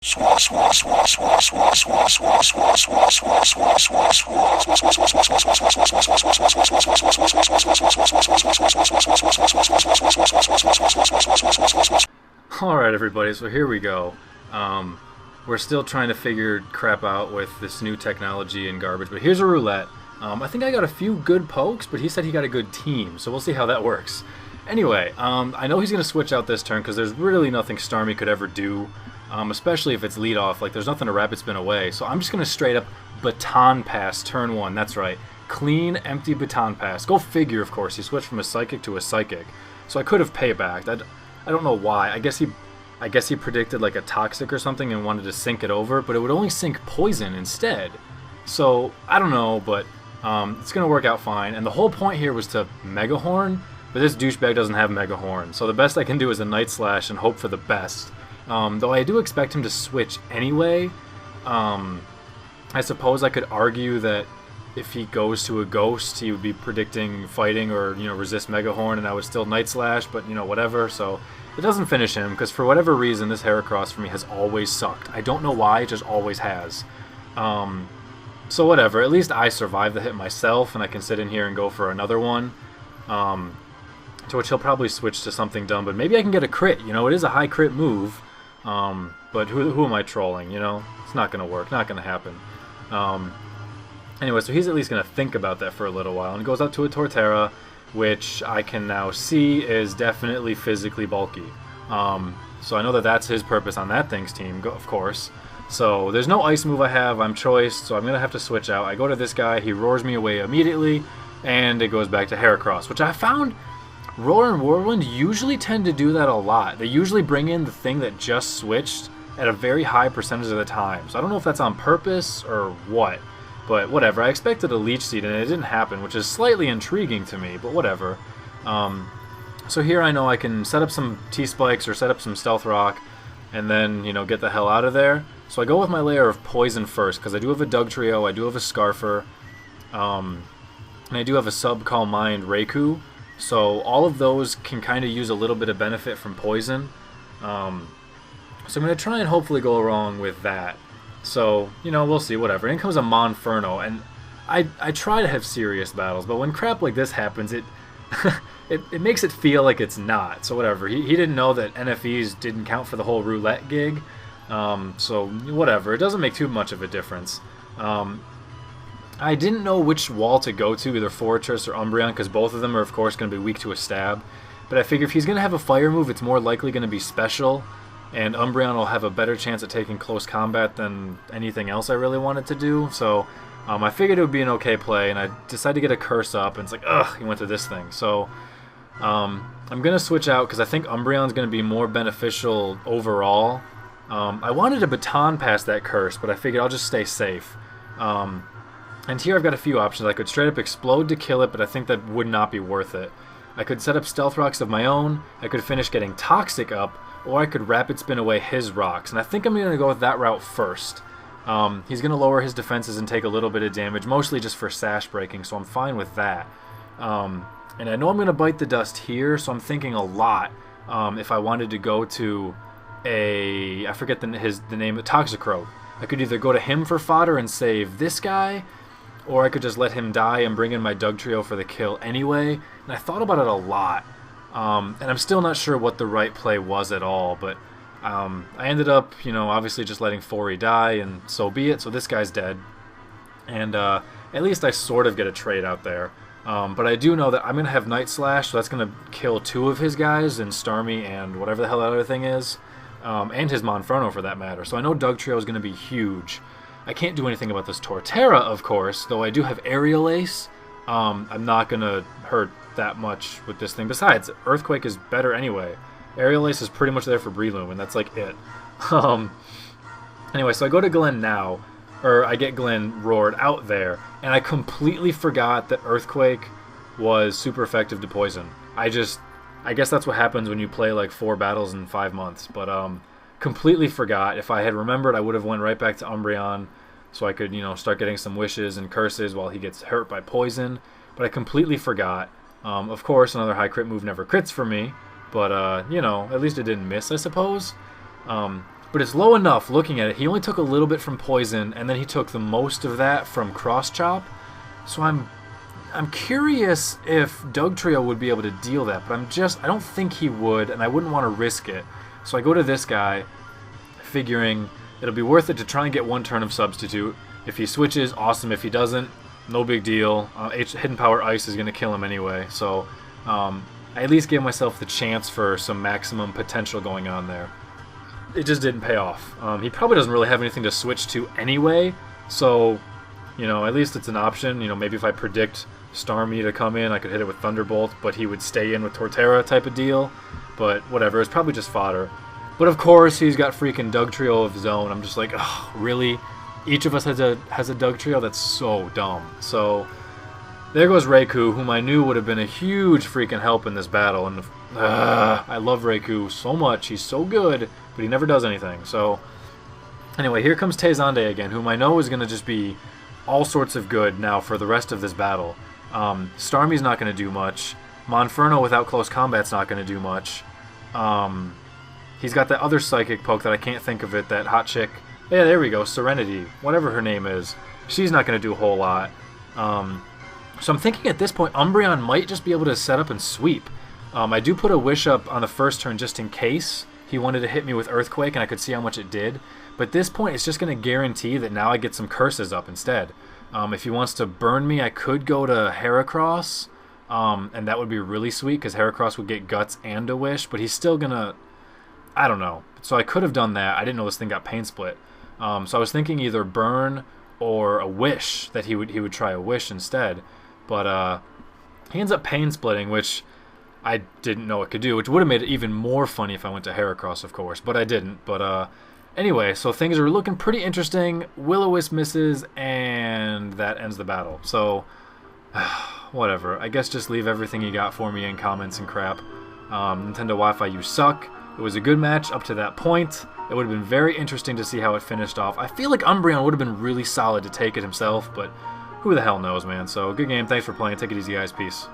Alright everybody, so here we go. We're still trying to figure crap out with this new technology and garbage, but here's a roulette. I think I got a few good pokes, but he said he got a good team, so we'll see how that works. Anyway, I know he's going to switch out this turn because there's really nothing Starmie could ever do, especially if it's lead off. Like, there's nothing to rapid spin away, so I'm just going to straight up baton pass turn one. That's right. Clean, empty baton pass. Go figure, of course. He switched from a psychic to a psychic, so I could have paybacked. I don't know why. I guess he predicted like a toxic or something and wanted to sink it over, but it would only sink poison instead. So I don't know, but it's gonna work out fine. And the whole point here was to Mega Horn, but this douchebag doesn't have Mega Horn, so the best I can do is a Nightslash and hope for the best. Though I do expect him to switch anyway. I suppose I could argue that if he goes to a Ghost, he would be predicting fighting or, you know, resist Mega Horn, and I would still Nightslash, but, you know, whatever. So it doesn't finish him, because for whatever reason, this Heracross for me has always sucked. I don't know why, it just always has. So whatever, at least I survived the hit myself, and I can sit in here and go for another one. To which he'll probably switch to something dumb, but maybe I can get a crit. You know, it is a high crit move, but who am I trolling, you know? It's not going to work, not going to happen. Anyway, so he's at least going to think about that for a little while, and he goes out to a Torterra, which I can now see is definitely physically bulky. So I know that that's his purpose on that thing's team, of course. So there's no ice move I have, I'm choiced, so I'm going to have to switch out. I go to this guy, he roars me away immediately, and it goes back to Heracross, which I found Roar and Whirlwind usually tend to do that a lot. They usually bring in the thing that just switched at a very high percentage of the time. So I don't know if that's on purpose or what. But whatever, I expected a Leech Seed and it didn't happen, which is slightly intriguing to me, but whatever. So here I know I can set up some T-Spikes or set up some Stealth Rock and then, you know, get the hell out of there. So I go with my layer of Poison first, because I do have a Dugtrio, I do have a Scarfer, and I do have a Sub-Calm Mind Raikou. So all of those can kind of use a little bit of benefit from Poison. So I'm going to try and hopefully go along with that. So, you know, we'll see, whatever. In comes a Monferno, and I try to have serious battles, but when crap like this happens, it it makes it feel like it's not. So whatever. He didn't know that NFEs didn't count for the whole roulette gig. So whatever. It doesn't make too much of a difference. I didn't know which wall to go to, either Fortress or Umbreon, because both of them are, of course, going to be weak to a stab. But I figure if he's going to have a fire move, it's more likely going to be special, and Umbreon will have a better chance at taking close combat than anything else I really wanted to do. So I figured it would be an okay play, and I decided to get a Curse up, and it's like, ugh, he went to this thing. So I'm going to switch out, because I think Umbreon's going to be more beneficial overall. I wanted to baton pass that Curse, but I figured I'll just stay safe. And here I've got a few options. I could straight up Explode to kill it, but I think that would not be worth it. I could set up Stealth Rocks of my own, I could finish getting Toxic up, or I could Rapid Spin away his rocks. And I think I'm going to go with that route first. He's going to lower his defenses and take a little bit of damage, mostly just for Sash Breaking, so I'm fine with that. And I know I'm going to bite the dust here, so I'm thinking a lot if I wanted to go to I forget the name, Toxicroak. I could either go to him for fodder and save this guy, or I could just let him die and bring in my Dugtrio for the kill anyway. And I thought about it a lot. And I'm still not sure what the right play was at all, but I ended up, you know, obviously just letting Fori die, and so be it. So this guy's dead. And at least I sort of get a trade out there. But I do know that I'm going to have Nightslash, so that's going to kill two of his guys, and Starmie and whatever the hell that other thing is. And his Monferno for that matter. So I know Dugtrio is going to be huge. I can't do anything about this Torterra, of course, though I do have Aerial Ace. I'm not going to hurt that much with this thing. Besides, Earthquake is better anyway. Aerial Ace is pretty much there for Breloom, and that's like it. Anyway, so I go to Glenn now, or I get Glenn roared out there, and I completely forgot that Earthquake was super effective to poison. I guess that's what happens when you play like 4 battles in 5 months, but completely forgot. If I had remembered, I would have went right back to Umbreon, so I could, you know, start getting some wishes and curses while he gets hurt by poison, but I completely forgot. Of course, another high crit move never crits for me, but, you know, at least it didn't miss, I suppose. but it's low enough looking at it. He only took a little bit from poison, and then he took the most of that from cross chop. So I'm curious if Dugtrio would be able to deal that, but I don't think he would, and I wouldn't want to risk it. So I go to this guy, figuring it'll be worth it to try and get one turn of substitute. If he switches, awesome. If he doesn't, no big deal. Hidden Power Ice is going to kill him anyway, so I at least gave myself the chance for some maximum potential going on there. It just didn't pay off. He probably doesn't really have anything to switch to anyway, so, you know, at least it's an option. You know, maybe if I predict Starmie to come in, I could hit it with Thunderbolt, but he would stay in with Torterra type of deal. But whatever, it's probably just fodder. But of course, he's got freaking Dugtrio of his own. I'm just like, oh, really? Each of us has a Dugtrio? That's so dumb. So there goes Raikou, whom I knew would have been a huge freaking help in this battle. And I love Raikou so much. He's so good, but he never does anything. So anyway, here comes Tezande again, whom I know is going to just be all sorts of good now for the rest of this battle. Starmie's not going to do much. Inferno without close combat's not going to do much. He's got that other psychic poke that I can't think of it, that hot chick. Yeah, there we go, Serenity, whatever her name is. She's not going to do a whole lot. So I'm thinking at this point, Umbreon might just be able to set up and sweep. I do put a Wish up on the first turn just in case he wanted to hit me with Earthquake and I could see how much it did. But at this point, it's just going to guarantee that now I get some curses up instead. If he wants to burn me, I could go to Heracross, and that would be really sweet because Heracross would get Guts and a Wish, but he's still going to... I don't know. So I could have done that. I didn't know this thing got Pain Split. So I was thinking either burn or a Wish, that he would try a Wish instead. But he ends up Pain Splitting, which I didn't know it could do, which would have made it even more funny if I went to Heracross, of course, but I didn't. But anyway, so things are looking pretty interesting. Will-O-Wisp misses, and that ends the battle. So whatever. I guess just leave everything you got for me in comments and crap. Nintendo Wi-Fi, you suck. It was a good match up to that point. It would have been very interesting to see how it finished off. I feel like Umbreon would have been really solid to take it himself, but who the hell knows, man. So, good game. Thanks for playing. Take it easy, guys. Peace.